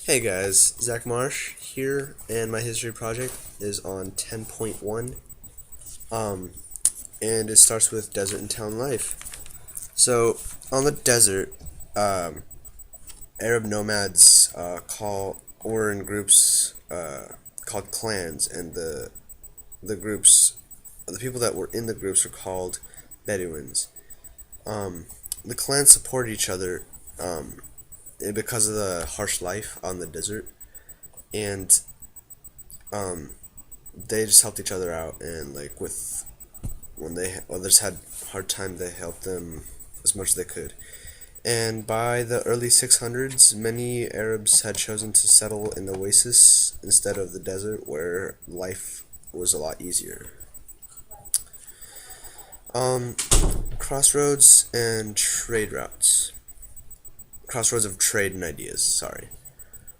Hey guys, Zach Marsh here, and my history project is on 10.1, um, and it starts with desert and town life. So, on the desert, um, Arab nomads were in groups called clans, and the groups, the people that were in the groups were called Bedouins. Um, the clans supported each other because of the harsh life on the desert, and um, they just helped each other out, and like with when they others had hard time, they helped them as much as they could. And by the early 600s, many Arabs had chosen to settle in the oasis instead of the desert, where life was a lot easier. Um, Crossroads and trade routes. Crossroads of trade and ideas. Sorry.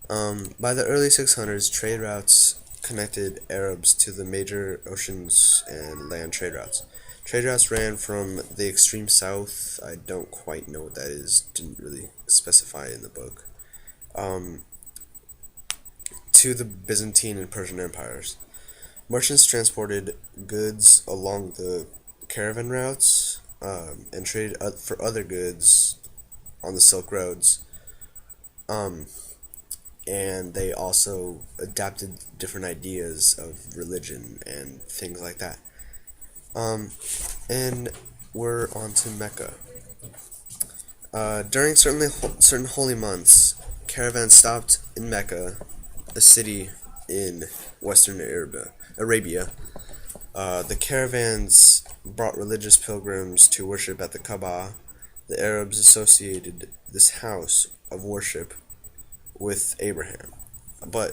By the early 600s, trade routes connected Arabs to the major oceans and land trade routes. Trade routes ran from the extreme south. I don't quite know what that is, didn't really specify in the book. Um, to the Byzantine and Persian empires. Merchants transported goods along the caravan routes and traded for other goods on the Silk Roads. Um, and they also adapted different ideas of religion and things like that. Um, and we're on to Mecca. During certain holy months, caravans stopped in Mecca, a city in Western Arabia. The caravans brought religious pilgrims to worship at the Kaaba. The Arabs associated this house of worship with Abraham. But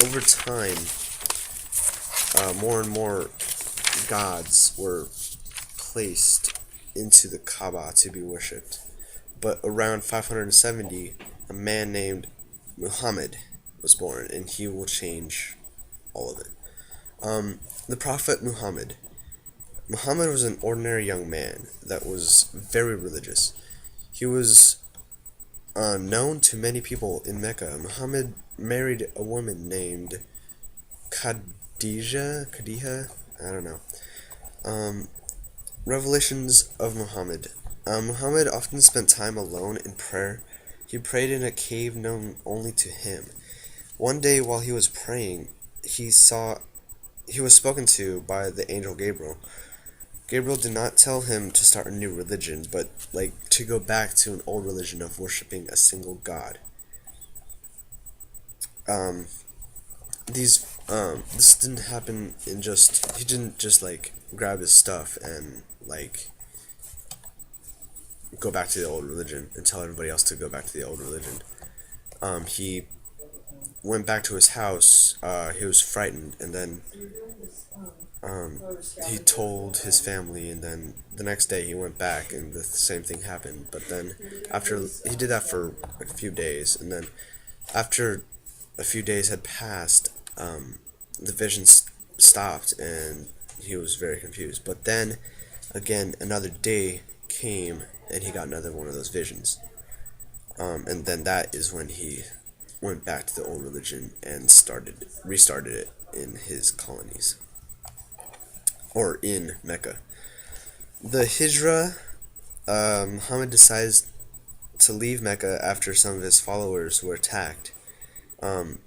over time, more and more gods were placed into the Kaaba to be worshipped. But around 570, a man named Muhammad was born, and he will change all of it. The Prophet Muhammad. Muhammad was an ordinary young man that was very religious. He was known to many people in Mecca. Muhammad married a woman named Khadija, I don't know. Um, Revelations of Muhammad. Muhammad often spent time alone in prayer. He prayed in a cave known only to him. One day while he was praying, he was spoken to by the angel Gabriel. Gabriel did not tell him to start a new religion, but like to go back to an old religion of worshiping a single god. Um, this didn't happen in just he didn't just like grab his stuff and like go back to the old religion and tell everybody else to go back to the old religion. He went back to his house. He was frightened, and then um, he told his family, and then the next day he went back, and the same thing happened. But then after he did that for like a few days, and then after a few days had passed, the vision stopped, and he was very confused. But then again, another day came, and he got another one of those visions. And then that is when he went back to the old religion and restarted it in his colonies, or in Mecca. The Hijra, Muhammad decides to leave Mecca after some of his followers were attacked. Um,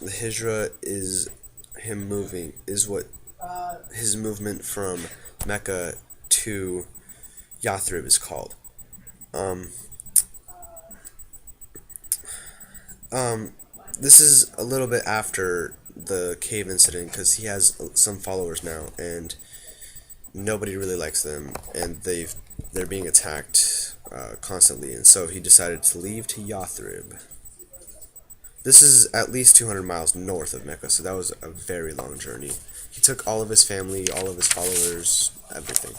the Hijra is what his movement from Mecca to Yathrib is called. Um, this is a little bit after the cave incident because he has some followers now, and nobody really likes them, and they're being attacked constantly, and so he decided to leave to Yathrib. This is at least 200 miles north of Mecca, so that was a very long journey. He took all of his family, all of his followers, everything.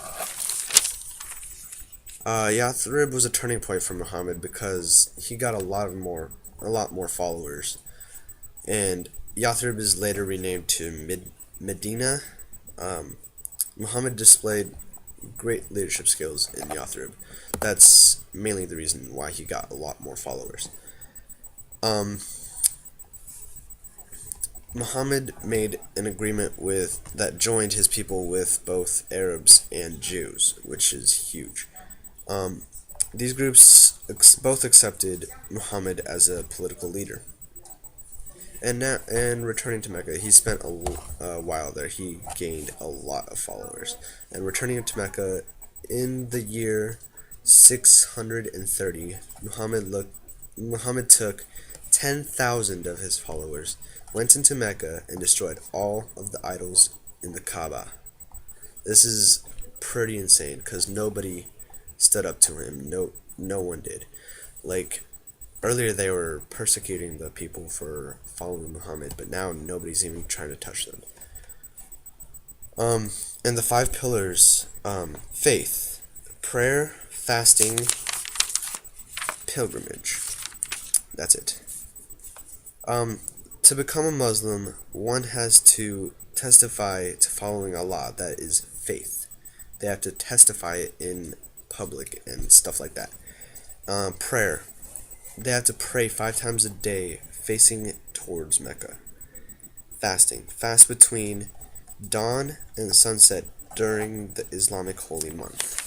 Yathrib was a turning point for Muhammad because he got a lot more followers, and Yathrib is later renamed to Medina. Muhammad displayed great leadership skills in Yathrib. That's mainly the reason why he got a lot more followers. Um, Muhammad made an agreement with that joined his people with both Arabs and Jews, which is huge. Um, these groups both accepted Muhammad as a political leader. And now, and returning to Mecca, he spent a while there. He gained a lot of followers. And returning to Mecca in the year 630, Muhammad took 10,000 of his followers, went into Mecca, and destroyed all of the idols in the Kaaba. This is pretty insane because nobody stood up to him. No one did. Like, earlier they were persecuting the people for following Muhammad, but now nobody's even trying to touch them. And the five pillars: faith, prayer, fasting, pilgrimage. That's it. To become a Muslim, one has to testify to following Allah. That is faith. They have to testify it in public and stuff like that. Prayer. They have to pray 5 times a day, facing towards Mecca. Fasting. Fast between dawn and sunset during the Islamic holy month.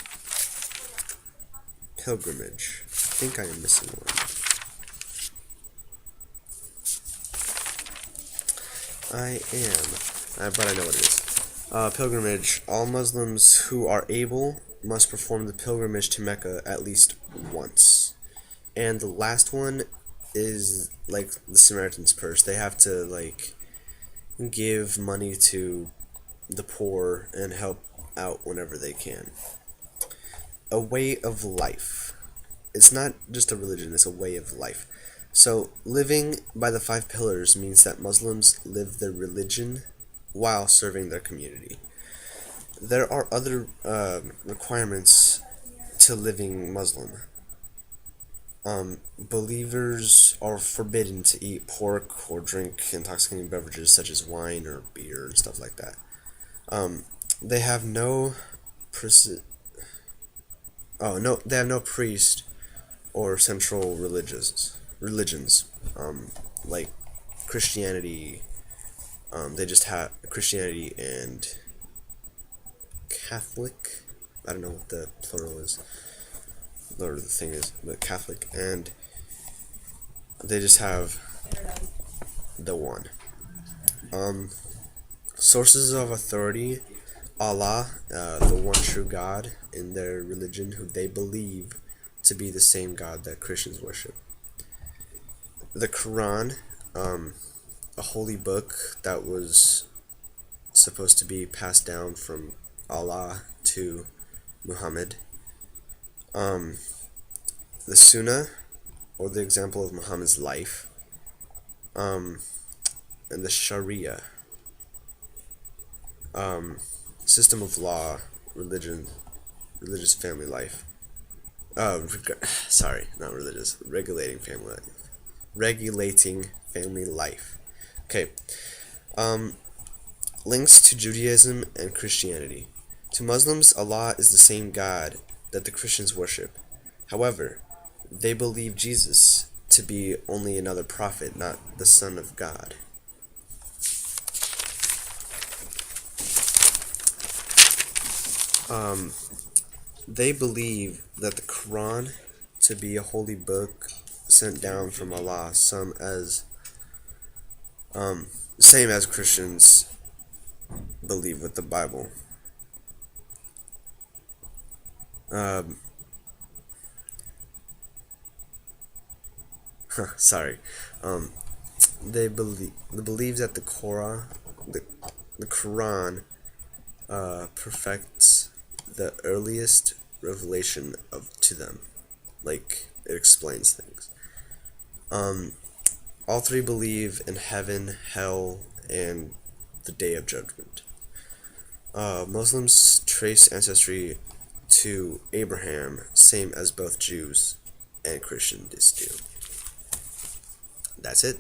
Pilgrimage. I think I am missing one. I am, but I know what it is. Pilgrimage. All Muslims who are able must perform the pilgrimage to Mecca at least once. And the last one is like the Samaritan's Purse. They have to like give money to the poor and help out whenever they can. A way of life. It's not just a religion, it's a way of life. So, living by the 5 pillars means that Muslims live their religion while serving their community. There are other requirements to living Muslim. Believers are forbidden to eat pork or drink intoxicating beverages such as wine or beer and stuff like that. They have no they have no priest or central religions, like Christianity. They just have Christianity and Catholic. I don't know what the plural is, or the thing is, but Catholic, and they just have the one. Sources of authority: Allah, the one true God in their religion, who they believe to be the same God that Christians worship. The Quran, a holy book that was supposed to be passed down from Allah to Muhammad. The Sunnah, or the example of Muhammad's life. And the Sharia, system of law, religious family life. Sorry, not religious. Regulating family life. Okay. Links to Judaism and Christianity. To Muslims, Allah is the same God that the Christians worship. However, they believe Jesus to be only another prophet, not the Son of God. They believe that the Quran to be a holy book sent down from Allah, same as Christians believe with the Bible. Sorry. They believe that the Quran perfects the earliest revelation to them, like it explains things. All 3 believe in heaven, hell, and the day of judgment. Muslims trace ancestry to Abraham, same as both Jews and Christians do. That's it.